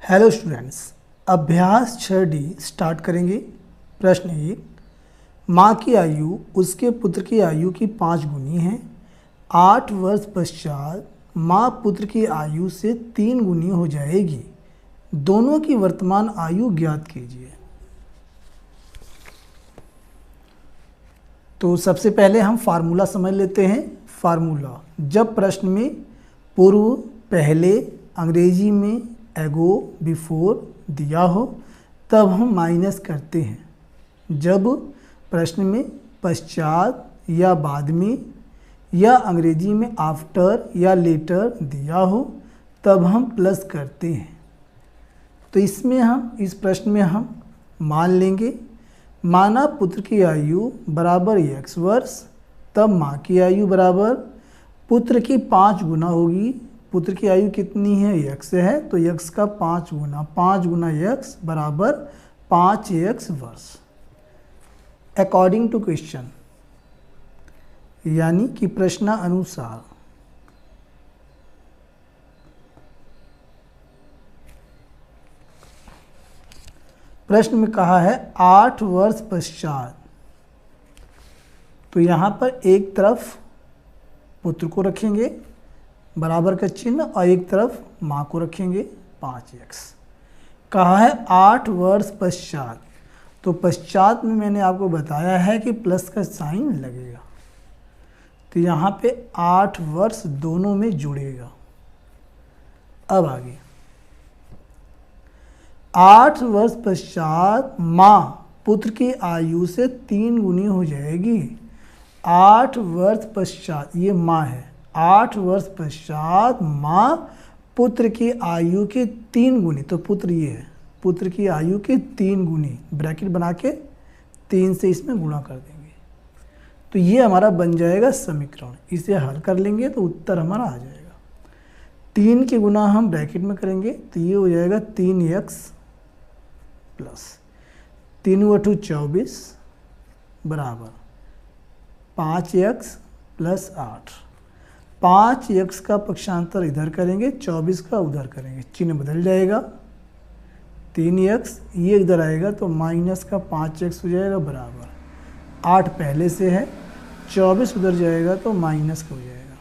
Hello students, अभ्यास 6D start करेंगे। प्रश्न 1, माँ की आयु उसके पुत्र की आयु की 5 गुनी है। 8 वर्ष पश्चात माँ पुत्र की आयु से 3 गुनी हो जाएगी। दोनों की वर्तमान आयु ज्ञात कीजिए। तो सबसे पहले हम फार्मूला समझ लेते हैं। फार्मूला, जब प्रश्न में पूर्व, पहले, अंग्रेजी में एगो, बिफोर दिया हो तब हम माइनस करते हैं। जब प्रश्न में पश्चात या बाद में या अंग्रेजी में आफ्टर या लेटर दिया हो तब हम प्लस करते हैं। तो इस प्रश्न में हम मान लेंगे, माना पुत्र की आयु बराबर x वर्ष, तब माँ की आयु बराबर पुत्र की 5 गुना होगी। पुत्र की आयु कितनी है? x है, तो x का 5 गुना x बराबर 5x वर्ष अकॉर्डिंग टू क्वेश्चन, यानी कि प्रश्नानुसार। प्रश्न में कहा है 8 वर्ष पश्चात, तो यहाँ पर एक तरफ पुत्र को रखेंगे बराबर का चिन्ह और एक तरफ माँ को रखेंगे 5x। कहा है 8 वर्ष पश्चात, तो पश्चात में मैंने आपको बताया है कि प्लस का साइन लगेगा, तो यहाँ पे 8 वर्ष दोनों में जुड़ेगा। अब आगे 8 वर्ष पश्चात माँ पुत्र की आयु से 3 गुनी हो जाएगी। 8 वर्ष पश्चात, ये माँ है, 8 वर्ष पश्चात माँ पुत्र की आयु के 3 गुनी, तो पुत्र ये है, पुत्र की आयु के 3 गुनी, ब्रैकेट बना के 3 से इसमें गुणा कर देंगे, तो ये हमारा बन जाएगा समीकरण। इसे हल कर लेंगे तो उत्तर हमारा आ जाएगा। 3 के गुना हम ब्रैकेट में करेंगे तो ये हो जाएगा 3x प्लस 3 × 24 बराबर 5x प्लस 8। 5x का पक्षांतर इधर करेंगे, 24 का उधर करेंगे, चिन्ह बदल जाएगा। 3x ये इधर आएगा तो माइनस का 5x हो जाएगा बराबर 8 पहले से है, 24 उधर जाएगा तो माइनस का हो जाएगा।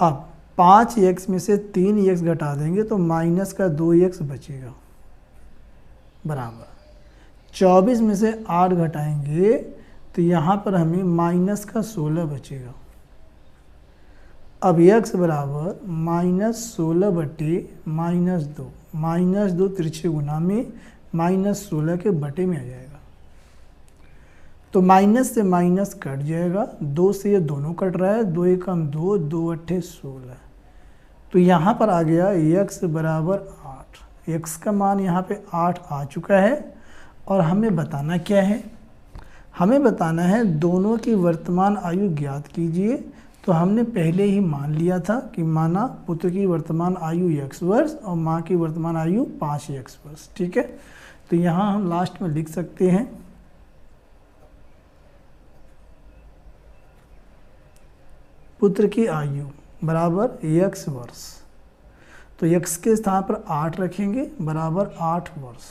अब 5x में से 3x घटा देंगे तो माइनस का 2x बचेगा बराबर 24 में से 8 घटाएंगे तो यहाँ पर हमें माइनस का 16 बचेगा। अब x बराबर -16 बटे -2 तिरछे गुना में -16 के बटे में आ जाएगा, तो माइनस से माइनस कट जाएगा, 2 से ये दोनों कट रहा है, 2 × 2 2 × 16, तो यहाँ पर आ गया x बराबर 8। x का मान यहाँ पे 8 आ चुका है और हमें बताना क्या है? हमें बताना है दोनों की वर्तमान आयु ज्ञात कीजिए। तो हमने पहले ही मान लिया था कि माना पुत्र की वर्तमान आयु x वर्ष और माँ की वर्तमान आयु 5x वर्ष, ठीक है। तो यहाँ हम लास्ट में लिख सकते हैं पुत्र की आयु बराबर x वर्ष, तो x के स्थान पर 8 रखेंगे बराबर 8 वर्ष।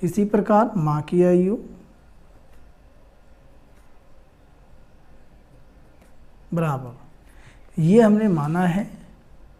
इसी प्रकार माँ की आयु बराबर, ये हमने माना है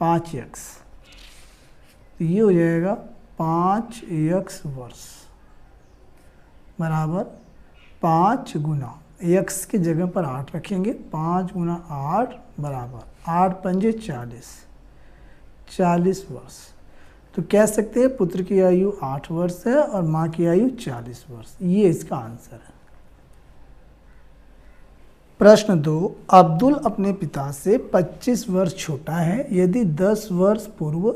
5x, तो ये हो जाएगा 5x वर्ष बराबर 5 गुना, x की जगह पर 8 रखेंगे, 5 गुना 8 बराबर 8 पंजे 40 वर्ष। तो कह सकते हैं पुत्र की आयु 8 वर्ष है और माँ की आयु 40 वर्ष। ये इसका आंसर है। प्रश्न 2, अब्दुल अपने पिता से 25 वर्ष छोटा है। यदि 10 वर्ष पूर्व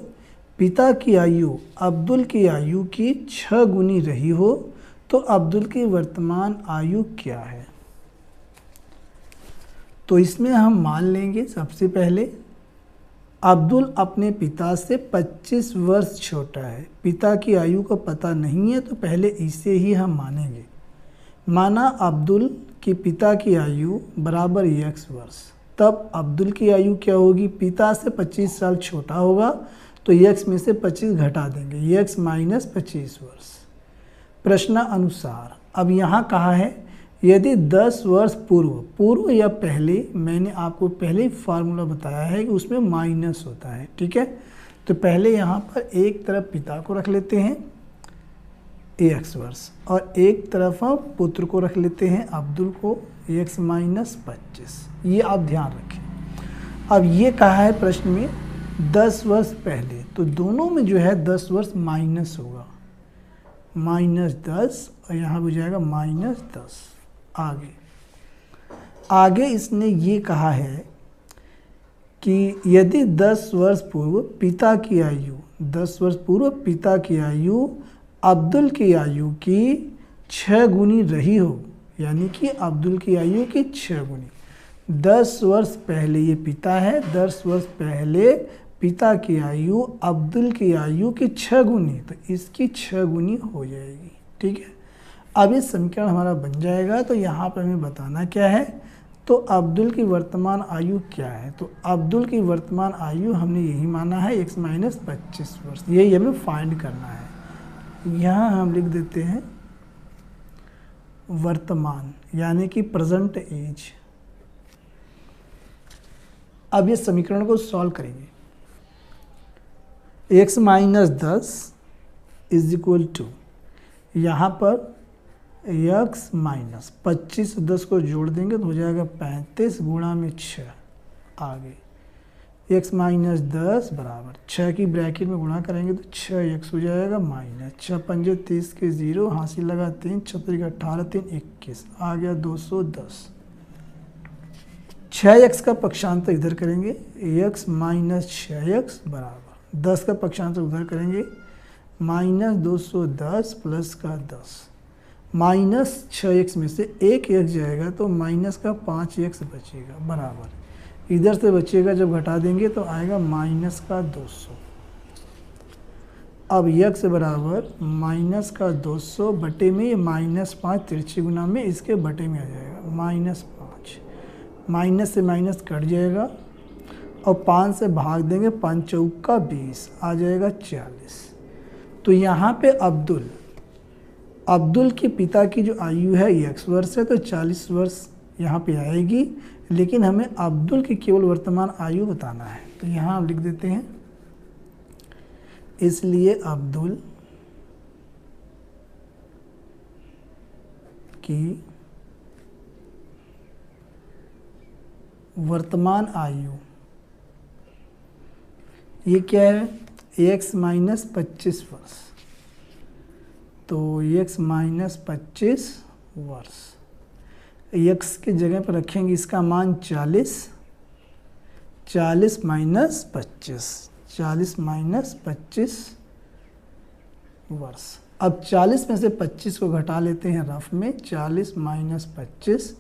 पिता की आयु अब्दुल की आयु की 6 गुनी रही हो तो अब्दुल की वर्तमान आयु क्या है? तो इसमें हम मान लेंगे सबसे पहले अब्दुल अपने पिता से 25 वर्ष छोटा है। पिता की आयु का पता नहीं है तो पहले इसे ही हम मानेंगे। माना अब्दुल कि पिता की आयु बराबर x वर्ष, तब अब्दुल की आयु क्या होगी? पिता से 25 साल छोटा होगा तो x में से 25 घटा देंगे, x माइनस 25 वर्ष। प्रश्न अनुसार अब यहाँ कहा है यदि 10 वर्ष पूर्व या पहले, मैंने आपको पहले ही फार्मूला बताया है कि उसमें माइनस होता है, ठीक है। तो पहले यहाँ पर एक तरफ पिता को रख लेते हैं x वर्ष और एक तरफ हम पुत्र को रख लेते हैं अब्दुल को x माइनस 25। ये आप ध्यान रखें। अब ये कहा है प्रश्न में 10 वर्ष पहले, तो दोनों में जो है 10 वर्ष माइनस होगा, -10 और यहाँ हो जाएगा -10। आगे इसने ये कहा है कि यदि 10 वर्ष पूर्व पिता की आयु, 10 वर्ष पूर्व पिता की आयु अब्दुल की आयु की 6 गुनी रही हो, यानी कि अब्दुल की आयु की 6 गुनी। 10 वर्ष पहले, ये पिता है, 10 वर्ष पहले पिता की आयु अब्दुल की आयु की 6 गुनी, तो इसकी 6 गुनी हो जाएगी, ठीक है। अब ये समीकरण हमारा बन जाएगा। तो यहाँ पर हमें बताना क्या है, तो अब्दुल की वर्तमान आयु क्या है, तो अब्दुल की वर्तमान आयु हमने यही माना है x माइनस 25 वर्ष, यही हमें फाइंड करना है। यहाँ हम लिख देते हैं वर्तमान, यानी कि प्रेजेंट एज। अब ये समीकरण को सॉल्व करेंगे। x minus 10 is equal to, यहाँ पर x माइनस 25 से 10 को जोड़ देंगे तो हो जाएगा 35 गुणा में 6। आगे x माइनस 10 बराबर 6 की ब्रैकेट में गुणा करेंगे तो 6x हो जाएगा माइनस 6 पंजे 30 के 0, हासिल लगा 3, 6 का 18, 3 21, आ गया 210। 6x का पक्षांतर इधर करेंगे, x माइनस 6x बराबर 10 का पक्षांतर उधर करेंगे, माइनस 210 प्लस का 10, माइनस 6x में से एक x जाएगा तो माइनस का 5x बचेगा बराबर, इधर से बचेगा जब घटा देंगे तो आएगा माइनस का 200। अब x बराबर माइनस का 200 बटे में ये -5 तिरछी गुना में इसके बटे में आ जाएगा -5, माइनस से माइनस कट जाएगा और 5 से भाग देंगे, 5 चौका 20, आ जाएगा 40। तो यहाँ पे अब्दुल के पिता की जो आयु है ये x वर्ष है, तो 40 वर्ष यहाँ पे आएगी, लेकिन हमें अब्दुल की केवल वर्तमान आयु बताना है। तो यहाँ हम लिख देते हैं, इसलिए अब्दुल की वर्तमान आयु ये क्या है, x माइनस 25 वर्ष, तो x माइनस 25 वर्ष, x के जगह पर रखेंगे इसका मान 40, 40 माइनस 25, 40 माइनस 25 वर्ष। अब 40 में से 25 को घटा लेते हैं रफ में, 40 माइनस 25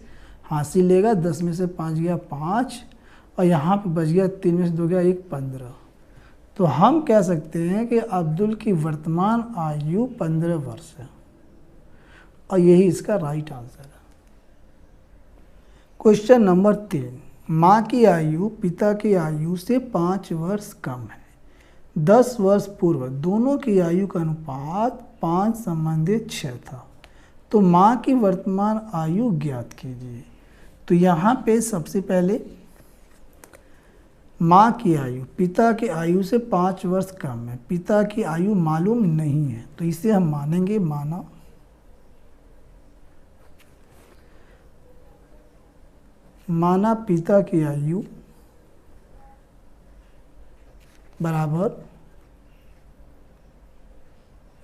हासिल लेगा, 10 में से 5 गया 5 और यहाँ पे बच गया 3 में से 2 गया 1, 15। तो हम कह सकते हैं कि अब्दुल की वर्तमान आयु 15 वर्ष है और यही इसका राइट आंसर है। क्वेश्चन नंबर 3, माँ की आयु पिता की आयु से 5 वर्ष कम है। 10 वर्ष पूर्व दोनों की आयु का अनुपात 5:6 था, तो माँ की वर्तमान आयु ज्ञात कीजिए। तो यहाँ पे सबसे पहले माँ की आयु पिता की आयु से 5 वर्ष कम है, पिता की आयु मालूम नहीं है, तो इसे हम मानेंगे माना पिता की आयु बराबर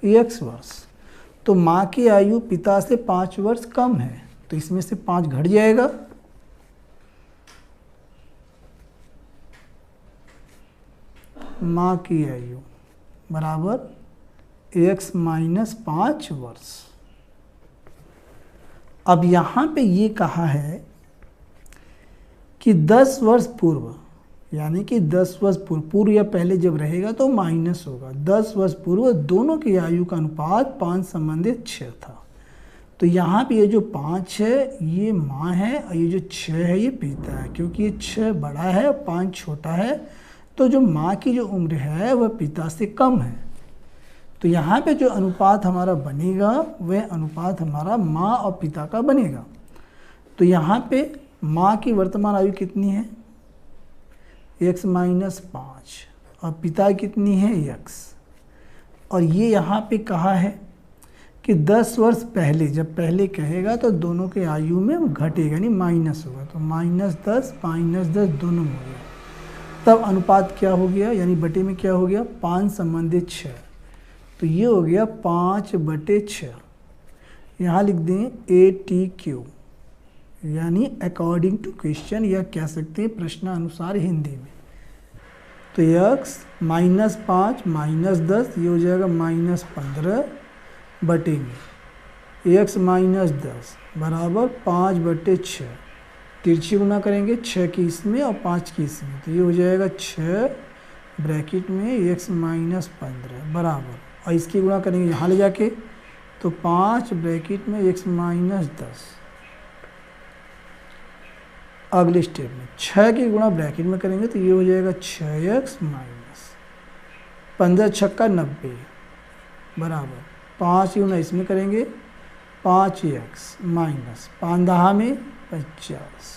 x वर्ष। तो माँ की आयु पिता से 5 वर्ष कम है, तो इसमें से 5 घट जाएगा, माँ की आयु बराबर x माइनस 5 वर्ष। अब यहाँ पे ये कहा है कि 10 वर्ष पूर्व, यानी कि 10 वर्ष पूर्व या पहले जब रहेगा तो माइनस होगा। 10 वर्ष पूर्व दोनों की आयु का अनुपात 5:6 था, तो यहाँ पे ये जो 5 है ये माँ है और ये जो 6 है ये पिता है, क्योंकि ये 6 बड़ा है और 5 छोटा है, तो जो माँ की जो उम्र है वह पिता से कम है। तो यहाँ पे जो अनुपात हमारा बनेगा वह अनुपात हमारा माँ और पिता का बनेगा। तो यहाँ पे माँ की वर्तमान आयु कितनी है, x माइनस 5, और पिता कितनी है, x। और ये यहाँ पे कहा है कि 10 वर्ष पहले, जब पहले कहेगा तो दोनों के आयु में घटेगा, नहीं माइनस होगा, तो -10 -10 दोनों में हो गया। तब अनुपात क्या हो गया, यानी बटे में क्या हो गया, 5 संबंधित 6। तो ये हो गया 5/6। यहाँ लिख दें ATQ, यानी अकॉर्डिंग टू क्वेश्चन, या कह सकते हैं प्रश्नानुसार हिंदी में। तो x -5 -10 ये हो जाएगा -15 बटे में x -10 बराबर 5/6। तिरछी गुना करेंगे 6 की इसमें और 5 की इसमें, तो ये हो जाएगा 6 ब्रैकेट में x -15 बराबर, और इसकी गुणा करेंगे यहाँ ले जाके तो 5 ब्रैकेट में x -10। अगले स्टेप में 6 की गुणा ब्रैकेट में करेंगे तो ये हो जाएगा 6x - 15 छक्का 90 बराबर 5 की गुणा इसमें करेंगे 5x माइनस 5 दहा में 50।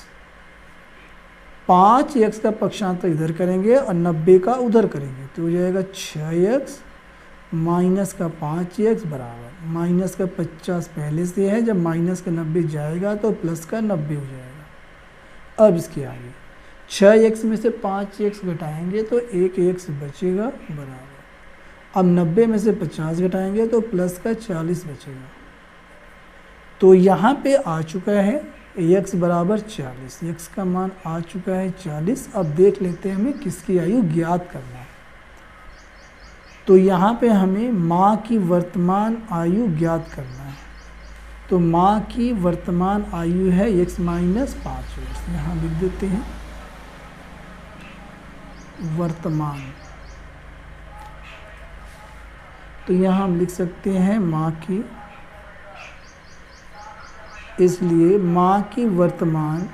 5x का पक्षांतर इधर करेंगे और 90 का उधर करेंगे तो हो जाएगा 6x माइनस का 5x बराबर माइनस का 50 पहले से है, जब माइनस का 90 जाएगा तो प्लस का 90 हो जाएगा। अब इसके आगे 6x में से 5x घटाएंगे तो 1x बचेगा बराबर। अब 90 में से 50 घटाएंगे तो प्लस का 40 बचेगा। तो यहाँ पे आ चुका है x बराबर 40, x का मान आ चुका है 40। अब देख लेते हैं हमें किसकी आयु ज्ञात करना है। तो यहाँ पे हमें माँ की वर्तमान आयु ज्ञात करना है। तो माँ की वर्तमान आयु है x -5 वर्ष, यहाँ लिख देते हैं वर्तमान। तो यहाँ हम लिख सकते हैं माँ की, इसलिए माँ की वर्तमान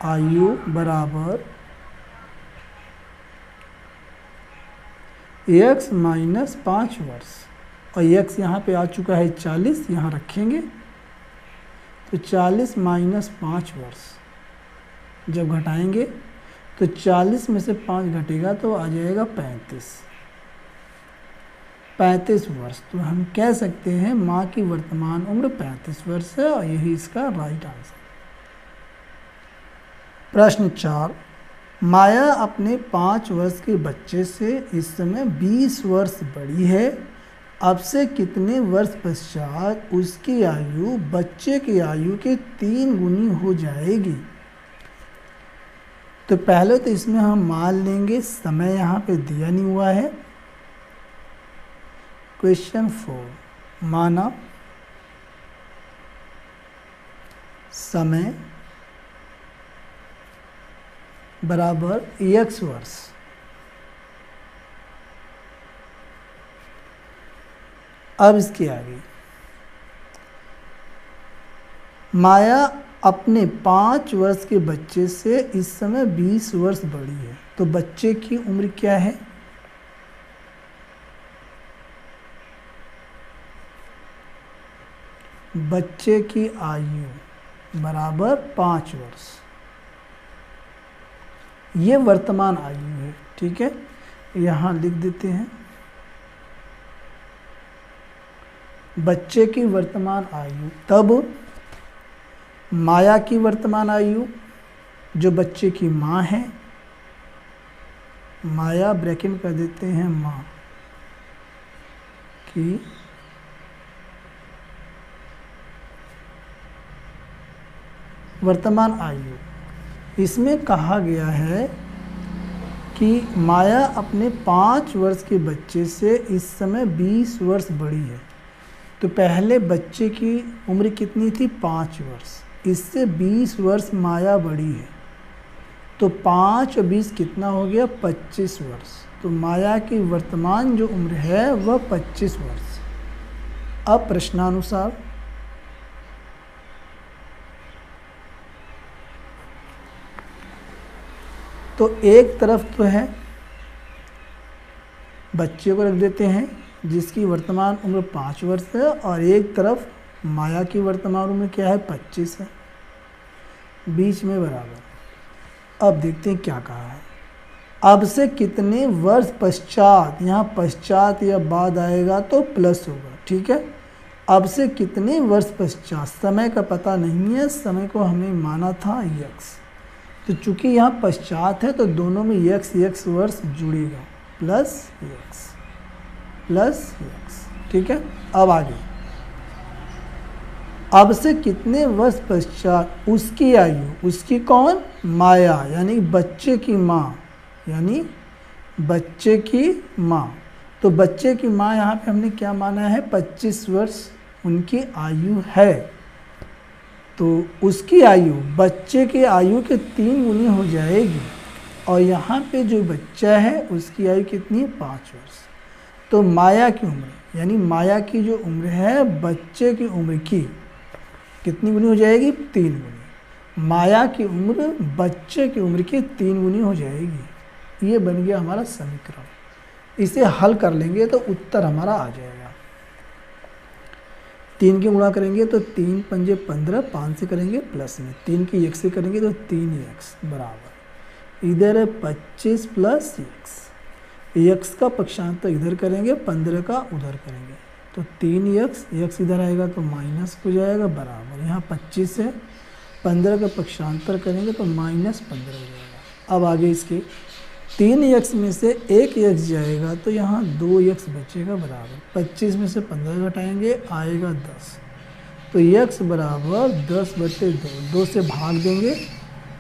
आयु बराबर x -5 वर्ष, और x यहाँ पे आ चुका है 40, यहाँ रखेंगे तो 40 -5 वर्ष जब घटाएंगे तो 40 में से 5 घटेगा तो आ जाएगा 35 वर्ष। तो हम कह सकते हैं माँ की वर्तमान उम्र 35 वर्ष है, और यही इसका राइट आंसर। प्रश्न 4, माया अपने 5 वर्ष के बच्चे से इस समय 20 वर्ष बड़ी है। अब से कितने वर्ष पश्चात उसकी आयु बच्चे की आयु के 3 गुनी हो जाएगी। तो पहले तो इसमें हम मान लेंगे, समय यहाँ पे दिया नहीं हुआ है। क्वेश्चन 4, माना समय बराबर x वर्ष। अब इसके आगे माया अपने 5 वर्ष के बच्चे से इस समय 20 वर्ष बड़ी है। तो बच्चे की उम्र क्या है, बच्चे की आयु बराबर 5 वर्ष, ये वर्तमान आयु है। ठीक है, यहाँ लिख देते हैं बच्चे की वर्तमान आयु, तब माया की वर्तमान आयु जो बच्चे की माँ है, माया ब्रैकेट में कर देते हैं माँ की वर्तमान आयु। इसमें कहा गया है कि माया अपने 5 वर्ष के बच्चे से इस समय 20 वर्ष बड़ी है। तो पहले बच्चे की उम्र कितनी थी, 5 वर्ष, इससे 20 वर्ष माया बड़ी है। तो 5 और 20 कितना हो गया, 25 वर्ष। तो माया की वर्तमान जो उम्र है वह 25 वर्ष। अब प्रश्नानुसार तो एक तरफ तो है बच्चे को रख देते हैं जिसकी वर्तमान उम्र 5 वर्ष है, और एक तरफ माया की वर्तमान उम्र क्या है 25 है, बीच में बराबर। अब देखते हैं क्या कहा है। अब से कितने वर्ष पश्चात, यहाँ पश्चात या बाद आएगा तो प्लस होगा, ठीक है। अब से कितने वर्ष पश्चात, समय का पता नहीं है, समय को हमें माना था यक्स, तो चूंकि यहाँ पश्चात है तो दोनों में यक्स यक्स वर्ष जुड़ेगा, प्लस यक्स प्लस यक्स, ठीक है। अब आगे, अब से कितने वर्ष पश्चात उसकी आयु, उसकी कौन, माया यानी बच्चे की माँ, यानी बच्चे की माँ। तो बच्चे की माँ यहाँ पे हमने क्या माना है 25 वर्ष उनकी आयु है, तो उसकी आयु बच्चे की आयु के 3 गुनी हो जाएगी, और यहाँ पे जो बच्चा है उसकी आयु कितनी 5 वर्ष। तो माया की उम्र यानी माया की जो उम्र है बच्चे की उम्र की कितनी गुनी हो जाएगी 3 गुनी। माया की उम्र बच्चे की उम्र की 3 गुनी हो जाएगी। ये बन गया हमारा समीकरण। इसे हल कर लेंगे तो उत्तर हमारा आ जाएगा। 3 की गुणा करेंगे तो 3 पंजे 15, 5 से करेंगे प्लस में, 3 की x से करेंगे तो 3x बराबर, इधर है 25 प्लस x का पक्षांतर इधर करेंगे, 15 का उधर करेंगे, तो 3x इधर आएगा तो माइनस हो जाएगा बराबर, यहाँ 25 है, 15 का पक्षांतर करेंगे तो -15 हो जाएगा। अब आगे इसके 3x में से 1x जाएगा तो यहाँ 2x बचेगा बराबर, 25 में से 15 घटाएंगे आएगा 10, तो x बराबर 10/2, 2 से भाग देंगे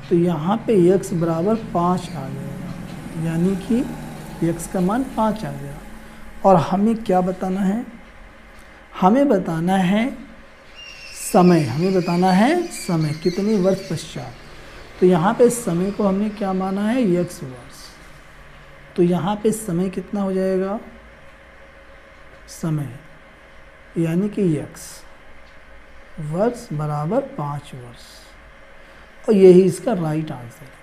तो यहाँ पे x बराबर 5 आ जाएगा, यानी कि x का मान 5 आ गया। और हमें क्या बताना है, हमें बताना है समय, हमें बताना है समय कितने वर्ष पश्चात। तो यहाँ पे समय को हमने क्या माना है x वर्ष, तो यहाँ पे समय कितना हो जाएगा, समय यानी कि x वर्ष बराबर 5 वर्ष, और यही इसका राइट आंसर है।